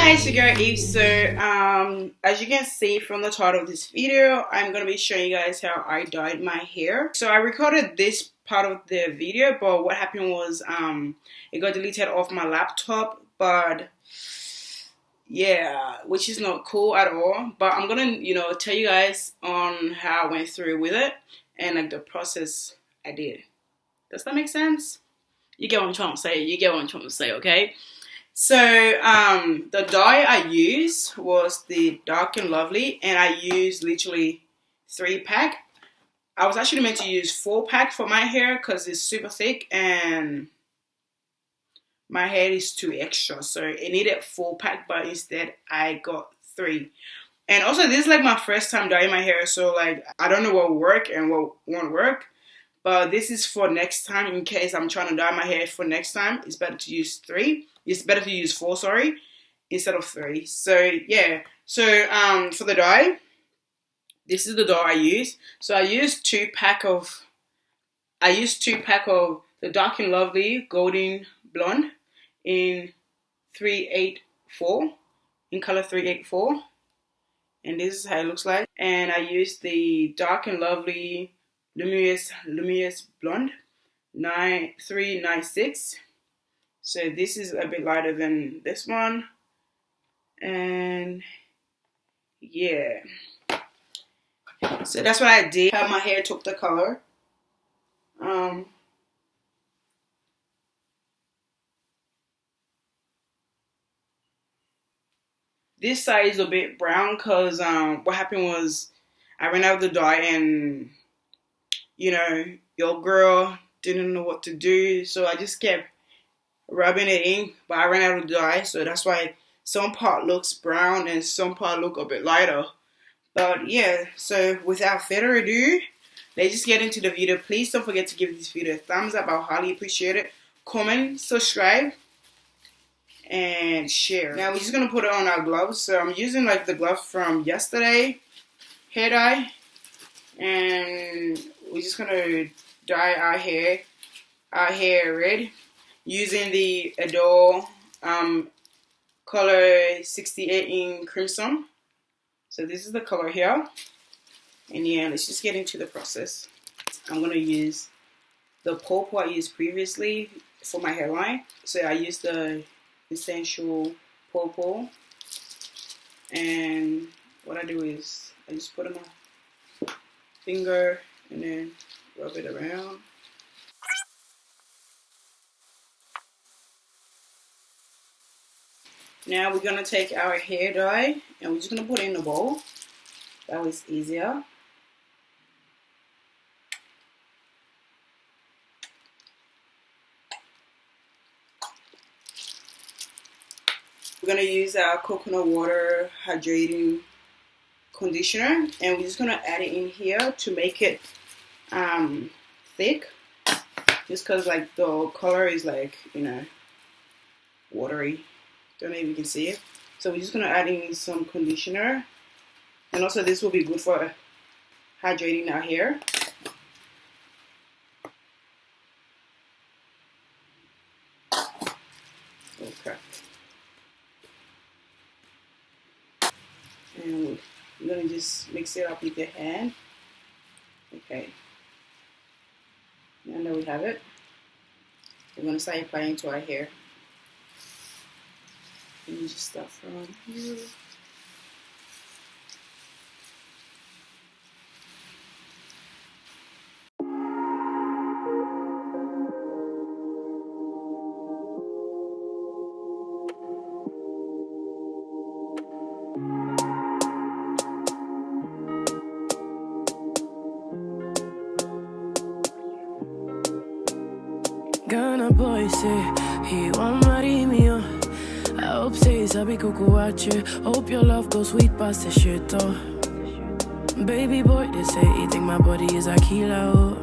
guys, it's your girl Eve. So as you can see from the title of this video, I'm going to be showing you guys how I dyed my hair. So I recorded this part of the video, but what happened was it got deleted off my laptop, but yeah, which is not cool at all. But I'm gonna tell you guys on how I went through with it and like the process I did. Does that make sense? You get what I'm trying to say. You get what I'm trying to say, okay? So the dye I used was the Dark and Lovely, and I used literally 3-pack. I was actually meant to use 4-pack for my hair because it's super thick and my hair is too extra, so it needed 4-pack, but instead I got 3. And also this is like my first time dyeing my hair, so like I don't know what will work and what won't work. But this is for next time, in case I'm trying to dye my hair for next time. It's better to use 3. It's better to use 4, sorry, instead of 3. So yeah. So for the dye, this is the dye I use. So I used 2-pack of the Dark and Lovely Golden Blonde in 384, in color 384. And this is how it looks like. And I used the Dark and Lovely Luminous Blonde 396. So this is a bit lighter than this one, and yeah, so that's what I did. How my hair took the color. This side is a bit brown because what happened was I ran out of the dye, and your girl didn't know what to do, so I just kept rubbing it in, but I ran out of dye, so that's why some part looks brown and some part look a bit lighter. But yeah, so without further ado, let's just get into the video. Please don't forget to give this video a thumbs up. I'll highly appreciate it. Comment, subscribe, and share. Now we're just gonna put it on our gloves. So I'm using like the glove from yesterday, hair dye, and we're just gonna dye our hair red using the Adore color 68 in Crimson. So this is the color here. And yeah, let's just get into the process. I'm going to use the purple I used previously for my hairline. So I used the Essential Purple. And what I do is I just put it on my finger and then rub it around. Now we're going to take our hair dye and we're just going to put it in the bowl. That way it's easier. We're going to use our coconut water hydrating conditioner, and we're just going to add it in here to make it thick. Just because like the color is like, watery. Don't know if you can see it. So we're just going to add in some conditioner. And also this will be good for hydrating our hair. Okay. And we're going to just mix it up with your hand. Okay. And there we have it. We're going to start applying to our hair. And you just start from here. Ghana boy say he want marry me, oh. I hope say sabi kuku wache. Hope your love goes sweet past the shit, oh. Baby boy, they say he think my body is a killer, oh.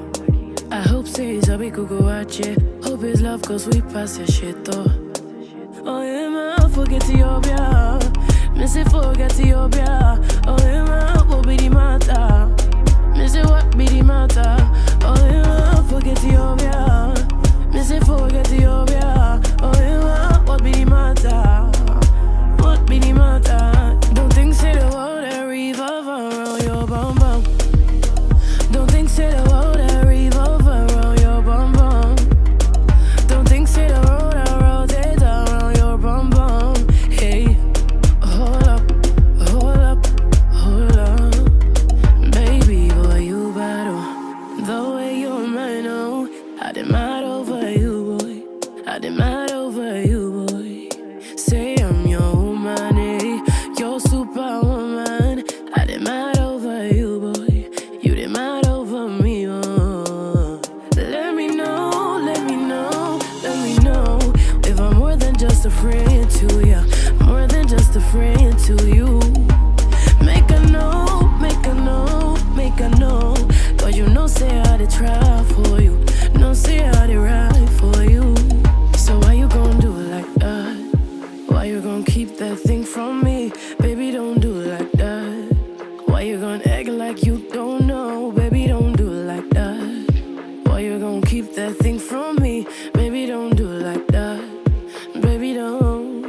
I hope say sabi kuku wache. Hope his love goes sweet past the shit, oh. Oh yeah, man, forget Ethiopia. Me say forget Ethiopia. Oh yeah, man, what be the matter? Me say what be the matter? Oh yeah, man, forget Ethiopia. Me say forget Ethiopia. Oh yeah, what be the matter? foot minimata. Don't think say the world that revolve around your bum bum. Don't think say the world that revolve around your bum bum. Don't think say the world that rotate around your bum bum. Hey, hold up, hold up, hold up. Baby boy, you battle the way you're mine, oh. I demand over you, boy. I demand over you, boy. Say I'm your woman, eh? Your superwoman. I demand over you, boy. You demand over me, oh. Let me know, let me know, let me know if I'm more than just a friend to you, more than just a friend to you. Make a know, make a know, make a know. Cause you know say I did try for you. No say I did ride for you. So why you gon' do it like that? Why you gon' keep that thing from me? Baby, don't do it like that. Why you gon' act like you don't know? Baby, don't do it like that. Why you gon' keep that thing from me? Baby, don't do it like that. Baby, don't.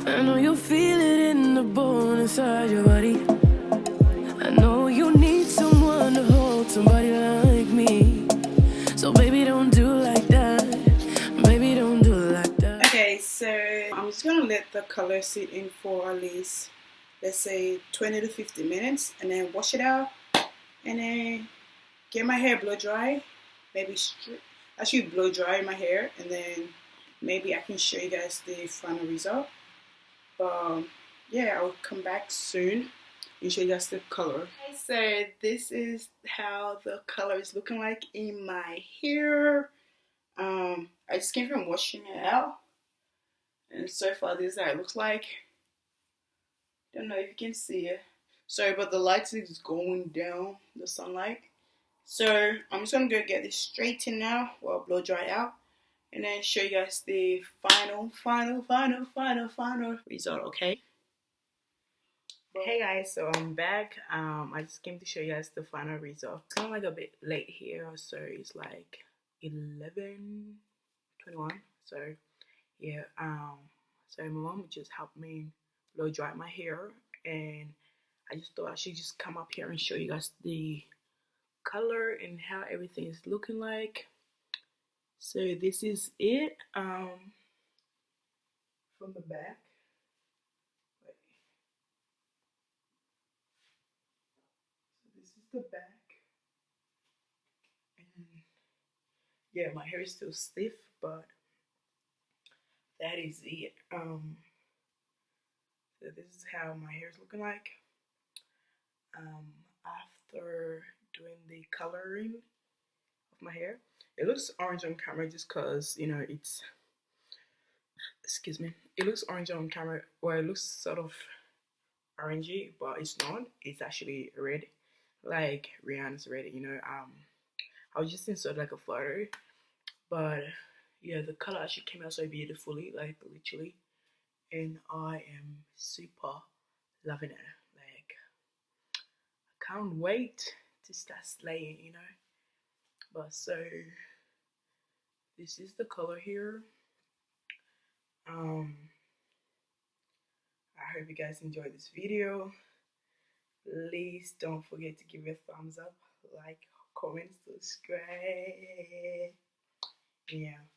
I know you feel it in the bone inside your body. I know you need someone to hold, somebody like me. So baby, don't do like that. Baby, don't do like that. Okay, so I'm just gonna let the color sit in for at least, let's say 20 to 50 minutes, and then wash it out, and then get my hair blow dry. Maybe actually blow dry my hair, and then maybe I can show you guys the final result. But yeah, I'll come back soon and show you guys the color. Okay, so this is how the color is looking like in my hair. I just came from washing it out, and so far this is how it looks like. Don't know if you can see it. Sorry, but the light is going down, the sunlight. So I'm just gonna go get this straightened now, well, blow dry out, and then show you guys the final result. Okay. Hey guys, so I'm back. I just came to show you guys the final result. It's kind of like a bit late here, so it's like 11:21. So yeah, so my mom just helped me blow dry my hair, and I just thought I should just come up here and show you guys the color and how everything is looking like. So this is it from the back. So this is the back, and yeah, my hair is still stiff, but that is it. So this is how my hair is looking like after doing the coloring of my hair. It looks orange on camera just cause it's, excuse me, it looks orange on camera, or it looks sort of orangey, but it's not. It's actually red, like Rihanna's red. I was just in sort of like a photo, but yeah, the color actually came out so beautifully, like literally, and I am super loving it. Like, I can't wait to start slaying. But so this is the color here. I hope you guys enjoyed this video. Please don't forget to give it a thumbs up, like, comment, subscribe. Yeah.